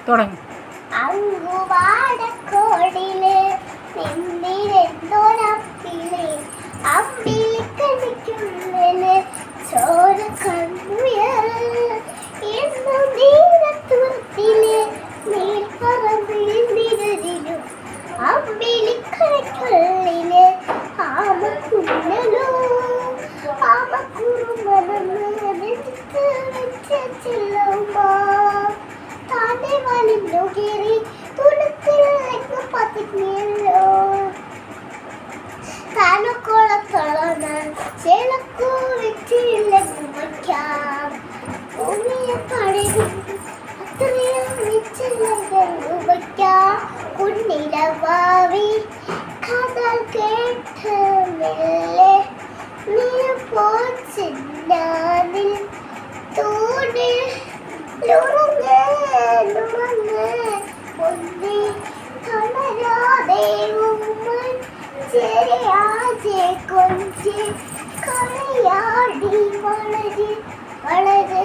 തുടങ്ങി. അങ്ങുവാടക്കോടില് നിന്നിരുന്നോരപ്പില് അമ്പിളിക്കണിക്കുള്ളില് ചോര കണ്ണുയർ എന്നു നീരത്തുറത്തില് നീൽപ്പറമ്പിൽ നിഴലിലും അമ്പിളിക്കണിക്കുള്ളില് ആമക്കുഞ്ഞലോ ആമക്കുറുമനന്ന് നെഞ്ചത്ത് വെച്ച് ചെല്ലുമ്പോ താനെ വലിഞ്ഞു കയറി തുണത്തിലേക്ക് പതിഞ്ഞല്ലോ താനക്കുളത്തോളന്ന് ചിലക്കു വെച്ചില്ലെന്ന് വയ്ക്കാം ഭൂമിയെ പഴകും അത്രയും വെച്ചില്ലെന്ന് വയ്ക്കാം കുഞ്ഞിലവാവി കഥ കേട്ട് മെല്ലെ നീ പോച്ചിന്നാനിൽ തൂണിൽ ലുറങ്ങ് ഒന്നി തളരാതെ ഉമ്മൻ ചെറിയാജെ കൊഞ്ച് കളയാടി വളര് വളര്